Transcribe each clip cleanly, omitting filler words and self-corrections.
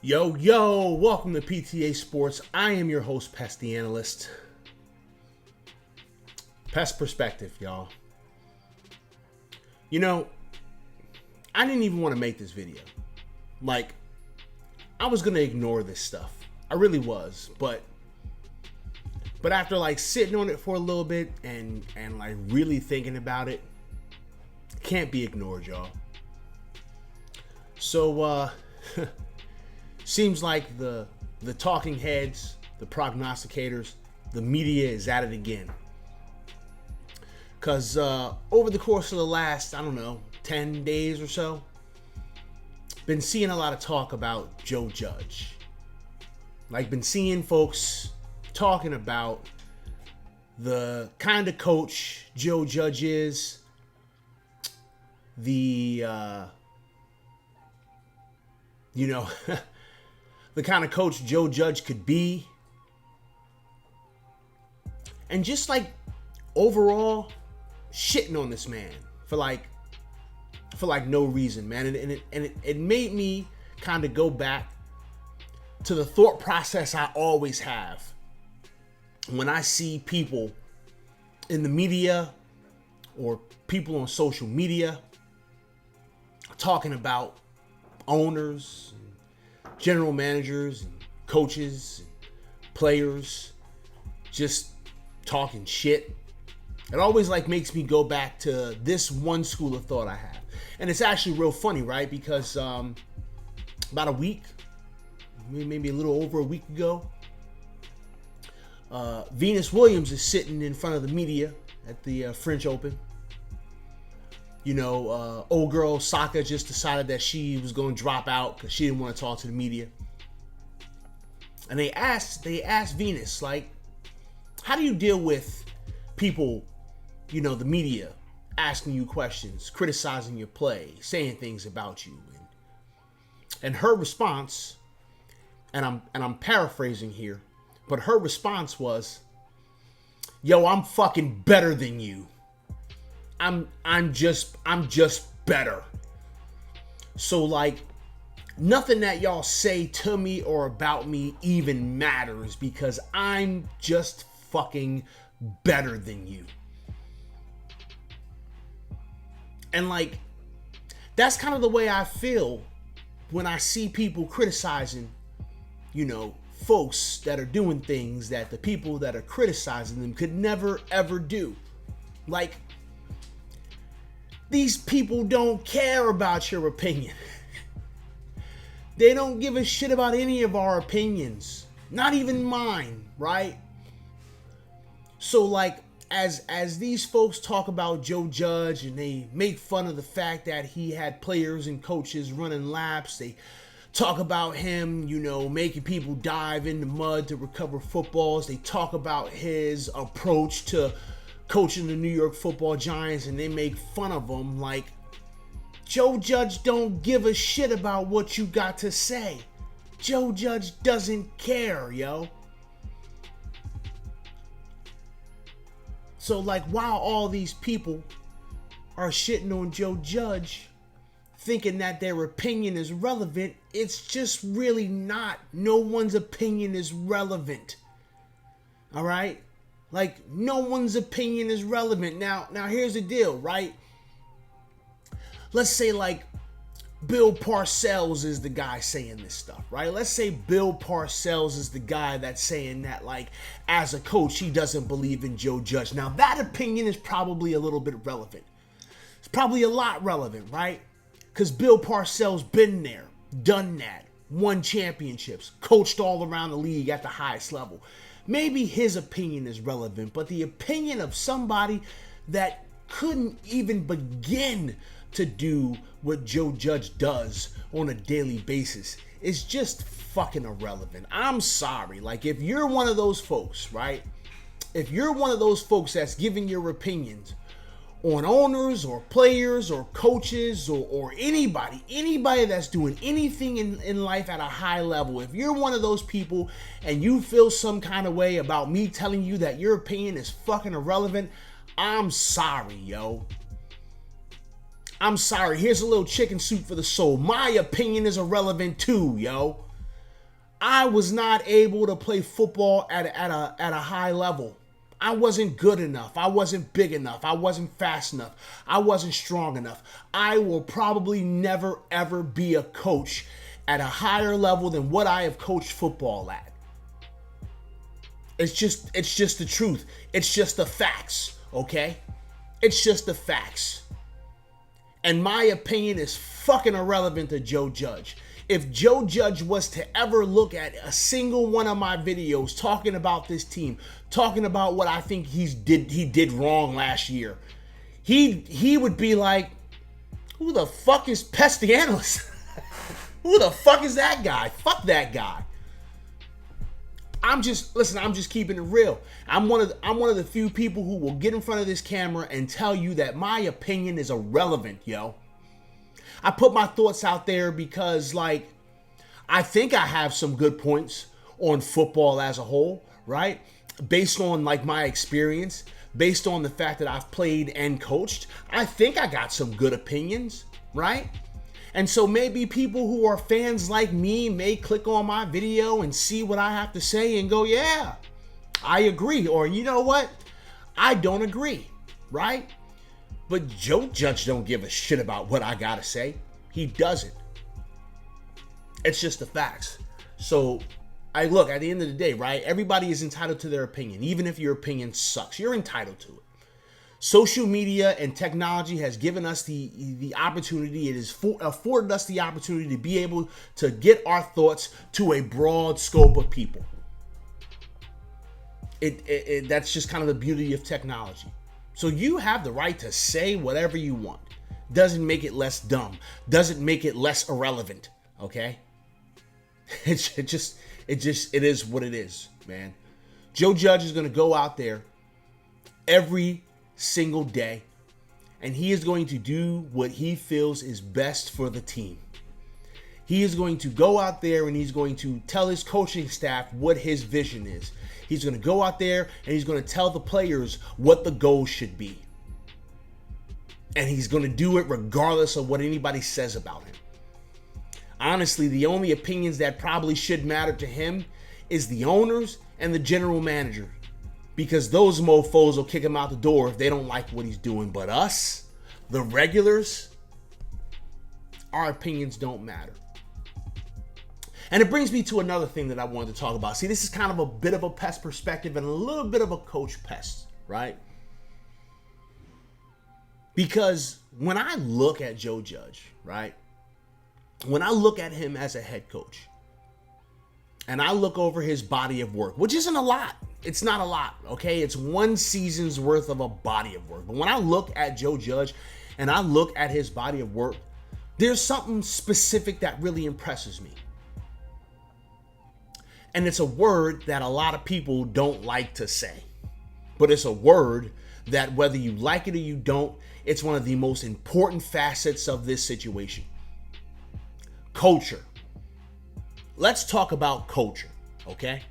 Yo, welcome to PTA Sports. I am your host, Pest the Analyst. Pest Perspective, y'all. You know, I didn't even want to make this video. I was going to ignore this stuff. I really was, but after sitting on it for a little bit and really thinking about it, can't be ignored, y'all. So, seems like the talking heads, the prognosticators, the media is at it again. Because over the course of the last, 10 days or so, been seeing a lot of talk about Joe Judge. Been seeing folks talking about the kind of coach Joe Judge is, the kind of coach Joe Judge could be. And just overall shitting on this man for no reason, man. And it made me kind of go back to the thought process I always have when I see people in the media or people on social media talking about owners, general managers, and coaches, and players, just talking shit. It always makes me go back to this one school of thought I have. And it's actually real funny, right? Because about a week, maybe a little over a week ago, Venus Williams is sitting in front of the media at the French Open. Old girl Saka just decided that she was going to drop out because she didn't want to talk to the media. And they asked Venus, how do you deal with people, the media, asking you questions, criticizing your play, saying things about you? And her response, and I'm paraphrasing here, but her response was, "Yo, I'm fucking better than you. I'm just better. So nothing that y'all say to me or about me even matters because I'm just fucking better than you." And that's kind of the way I feel when I see people criticizing, folks that are doing things that the people that are criticizing them could never ever do. These people don't care about your opinion. They don't give a shit about any of our opinions. Not even mine, right? So as these folks talk about Joe Judge and they make fun of the fact that he had players and coaches running laps, they talk about him, making people dive in the mud to recover footballs. They talk about his approach to coaching the New York Football Giants, and they make fun of him. Joe Judge don't give a shit about what you got to say. Joe Judge doesn't care, yo. So while all these people are shitting on Joe Judge, thinking that their opinion is relevant, it's just really not. No one's opinion is relevant. All right? No one's opinion is relevant. Now here's the deal, right? Let's say Bill Parcells is the guy saying this stuff, right? Let's say Bill Parcells is the guy that's saying that, as a coach, he doesn't believe in Joe Judge. Now, that opinion is probably a little bit relevant. It's probably a lot relevant, right? Because Bill Parcells been there, done that, won championships, coached all around the league at the highest level. Maybe his opinion is relevant, but the opinion of somebody that couldn't even begin to do what Joe Judge does on a daily basis is just fucking irrelevant. I'm sorry. If you're one of those folks, right? If you're one of those folks that's giving your opinions on owners or players or coaches or anybody that's doing anything in life at a high level, if you're one of those people and you feel some kind of way about me telling you that your opinion is fucking irrelevant, I'm sorry, yo. I'm sorry. Here's a little chicken soup for the soul. My opinion is irrelevant too, yo. I was not able to play football at a high level. I wasn't good enough. I wasn't big enough. I wasn't fast enough. I wasn't strong enough. I will probably never ever be a coach at a higher level than what I have coached football at. It's just the truth. It's just the facts, okay? It's just the facts. And my opinion is fucking irrelevant to Joe Judge. If Joe Judge was to ever look at a single one of my videos talking about this team, talking about what I think he did wrong last year, he would be like, who the fuck is Pest the analyst? Who the fuck is that guy? Fuck that guy. I'm just keeping it real. I'm one of the few people who will get in front of this camera and tell you that my opinion is irrelevant, yo. I put my thoughts out there because, like, I think I have some good points on football as a whole, right? Based on, like, my experience, based on the fact that I've played and coached, I think I got some good opinions, right? And so maybe people who are fans like me may click on my video and see what I have to say and go, yeah, I agree. Or, you know what? I don't agree, right? But Joe Judge don't give a shit about what I gotta say. He doesn't. It's just the facts. So, look, at the end of the day, right? Everybody is entitled to their opinion. Even if your opinion sucks, you're entitled to it. Social media and technology has given us the opportunity. It has afforded us the opportunity to be able to get our thoughts to a broad scope of people. That's just kind of the beauty of technology. So you have the right to say whatever you want. Doesn't make it less dumb. Doesn't make it less irrelevant. Okay? It is what it is, man. Joe Judge is going to go out there every single day, and he is going to do what he feels is best for the team. He is going to go out there and he's going to tell his coaching staff what his vision is. He's going to go out there and he's going to tell the players what the goal should be. And he's going to do it regardless of what anybody says about him. Honestly, the only opinions that probably should matter to him is the owners and the general manager. Because those mofos will kick him out the door if they don't like what he's doing. But us, the regulars, our opinions don't matter. And it brings me to another thing that I wanted to talk about. See, this is kind of a bit of a Pest perspective and a little bit of a coach Pest, right? Because when I look at Joe Judge, right? When I look at him as a head coach, and I look over his body of work, which isn't a lot. It's not a lot, okay? It's one season's worth of a body of work. But when I look at Joe Judge and I look at his body of work, there's something specific that really impresses me. And it's a word that a lot of people don't like to say. But it's a word that whether you like it or you don't, it's one of the most important facets of this situation. Culture. Let's talk about culture, okay?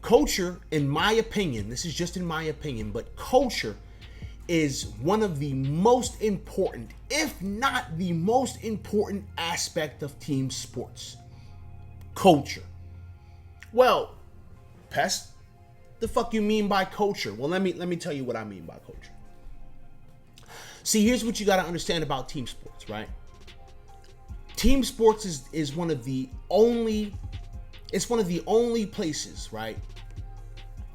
Culture, in my opinion, this is just in my opinion, but culture is one of the most important, if not the most important aspect of team sports. Culture. Well, Pest, the fuck you mean by culture? Well, let me tell you what I mean by culture. See, here's what you got to understand about team sports, right? Team sports is one of the only places, right,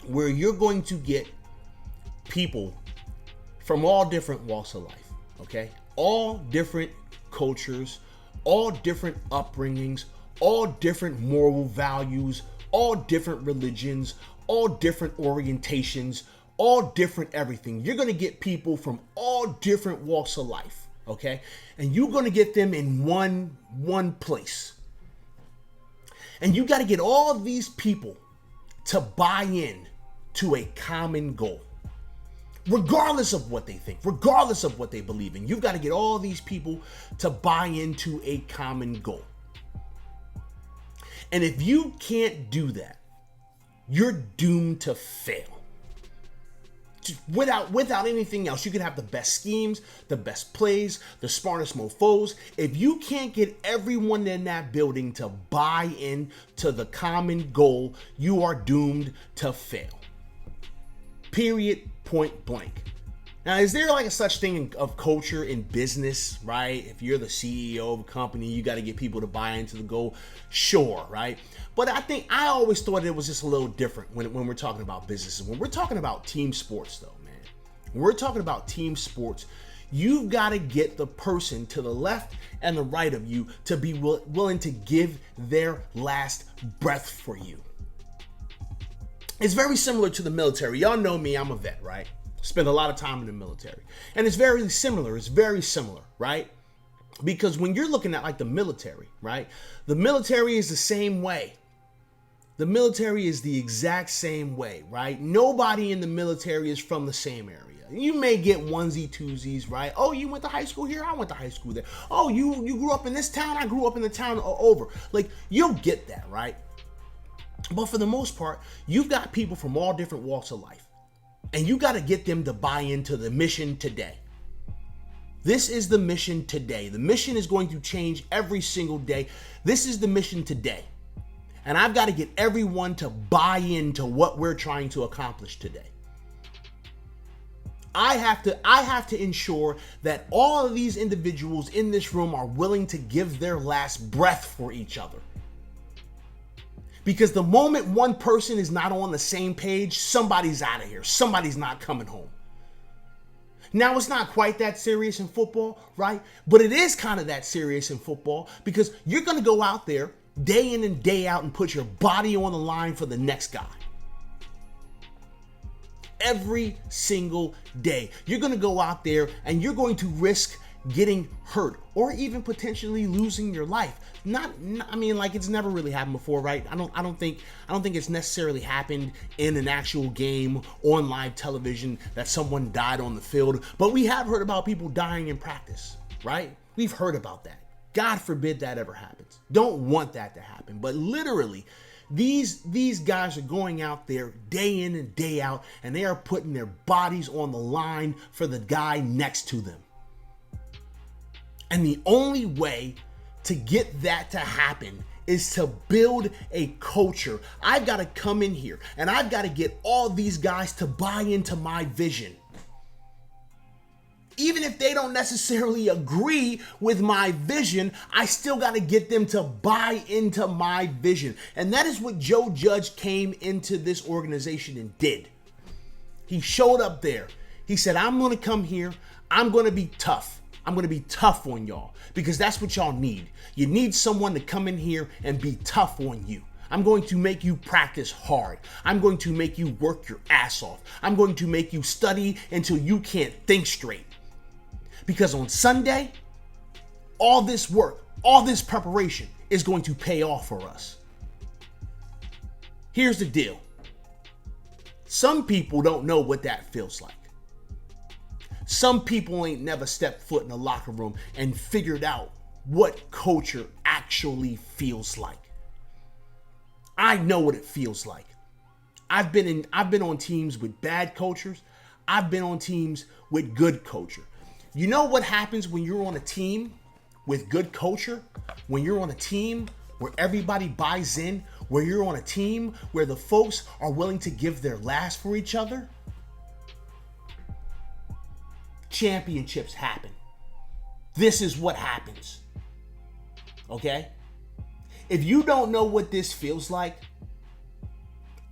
where you're going to get people from all different walks of life, okay? All different cultures, all different upbringings, all different moral values, all different religions, all different orientations, all different everything. You're going to get people from all different walks of life, okay? And you're going to get them in one place. And you got to get all of these people to buy in to a common goal. Regardless of what they think, regardless of what they believe in, you've got to get all these people to buy into a common goal. And if you can't do that, you're doomed to fail. Without anything else, you can have the best schemes, the best plays, the smartest mofos. If you can't get everyone in that building to buy in to the common goal, you are doomed to fail. Period, point blank. Now, is there like a such thing of culture in business, right? If you're the CEO of a company, you got to get people to buy into the goal. Sure, right? But I always thought it was just a little different when we're talking about businesses. When we're talking about team sports, though, man, when we're talking about team sports, you've got to get the person to the left and the right of you to be willing to give their last breath for you. It's very similar to the military. Y'all know me, I'm a vet, right? Spent a lot of time in the military. And it's very similar, right? Because when you're looking at like the military, right? The military is the same way. The military is the exact same way, right? Nobody in the military is from the same area. You may get onesie twosies, right? Oh, you went to high school here? I went to high school there. Oh, you grew up in this town? I grew up in the town over. Like, you'll get that, right? But for the most part, you've got people from all different walks of life. And you got to get them to buy into the mission today. This is the mission today. The mission is going to change every single day. This is the mission today. And I've got to get everyone to buy into what we're trying to accomplish today. I have to ensure that all of these individuals in this room are willing to give their last breath for each other. Because the moment one person is not on the same page, somebody's out of here. Somebody's not coming home. Now, it's not quite that serious in football, right? But it is kind of that serious in football because you're going to go out there day in and day out and put your body on the line for the next guy. Every single day. You're going to go out there and you're going to risk getting hurt or even potentially losing your life. It's never really happened before, right? I don't think it's necessarily happened in an actual game on live television that someone died on the field, but we have heard about people dying in practice, right? We've heard about that. God forbid that ever happens. Don't want that to happen, but literally these guys are going out there day in and day out and they are putting their bodies on the line for the guy next to them. And the only way to get that to happen is to build a culture. I've got to come in here and I've got to get all these guys to buy into my vision. Even if they don't necessarily agree with my vision, I still got to get them to buy into my vision. And that is what Joe Judge came into this organization and did. He showed up there. He said, I'm going to come here. I'm going to be tough. I'm going to be tough on y'all because that's what y'all need. You need someone to come in here and be tough on you. I'm going to make you practice hard. I'm going to make you work your ass off. I'm going to make you study until you can't think straight. Because on Sunday, all this work, all this preparation is going to pay off for us. Here's the deal. Some people don't know what that feels like. Some people ain't never stepped foot in a locker room and figured out what culture actually feels like. I know what it feels like. I've been on teams with bad cultures. I've been on teams with good culture. You know what happens when you're on a team with good culture? When you're on a team where everybody buys in, where you're on a team where the folks are willing to give their last for each other? Championships happen. This is what happens. Okay? If you don't know what this feels like,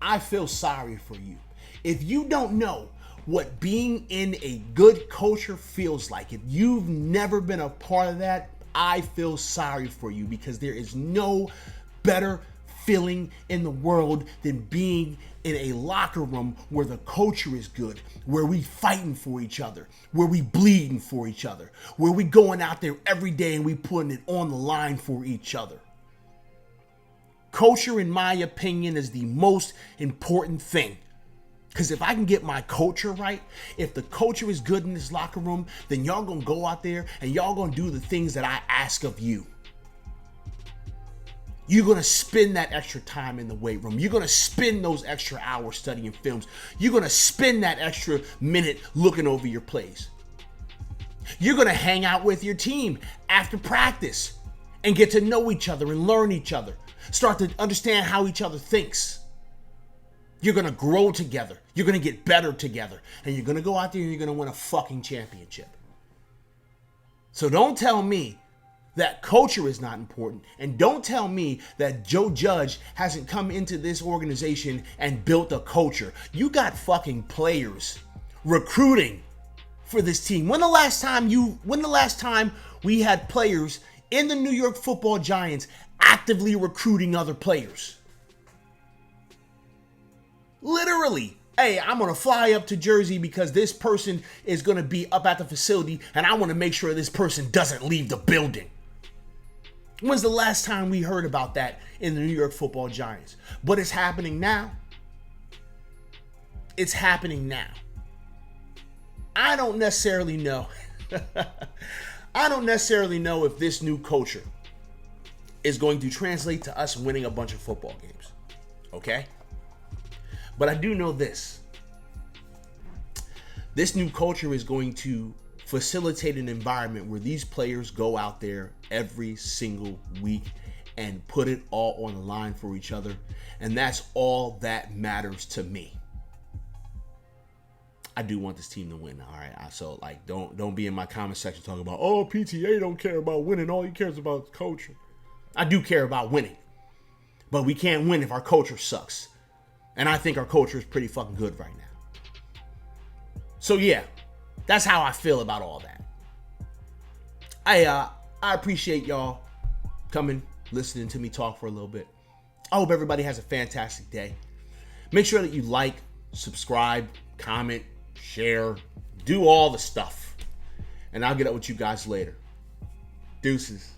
I feel sorry for you. If you don't know what being in a good culture feels like, if you've never been a part of that, I feel sorry for you because there is no better feeling in the world than being in a locker room where the culture is good, where we fighting for each other, where we bleeding for each other, where we going out there every day and we putting it on the line for each other. Culture, in my opinion, is the most important thing. Because if I can get my culture right, if the culture is good in this locker room, then y'all gonna go out there and y'all gonna do the things that I ask of you. You're going to spend that extra time in the weight room. You're going to spend those extra hours studying films. You're going to spend that extra minute looking over your plays. You're going to hang out with your team after practice and get to know each other and learn each other. Start to understand how each other thinks. You're going to grow together. You're going to get better together. And you're going to go out there and you're going to win a fucking championship. So don't tell me that culture is not important. And don't tell me that Joe Judge hasn't come into this organization and built a culture. You got fucking players recruiting for this team. When the last time we had players in the New York Football Giants actively recruiting other players? Literally, hey, I'm going to fly up to Jersey because this person is going to be up at the facility and I want to make sure this person doesn't leave the building. When's the last time we heard about that in the New York Football Giants? But it's happening now. It's happening now. I don't necessarily know. I don't necessarily know if this new culture is going to translate to us winning a bunch of football games. Okay? But I do know this. This new culture is going to facilitate an environment where these players go out there every single week and put it all on the line for each other. And that's all that matters to me. I do want this team to win, all right? So, like, don't be in my comment section talking about, oh, PTA don't care about winning. All he cares about is culture. I do care about winning. But we can't win if our culture sucks. And I think our culture is pretty fucking good right now. So, yeah, that's how I feel about all that. I appreciate y'all coming, listening to me talk for a little bit. I hope everybody has a fantastic day. Make sure that you like, subscribe, comment, share, do all the stuff. And I'll get up with you guys later. Deuces.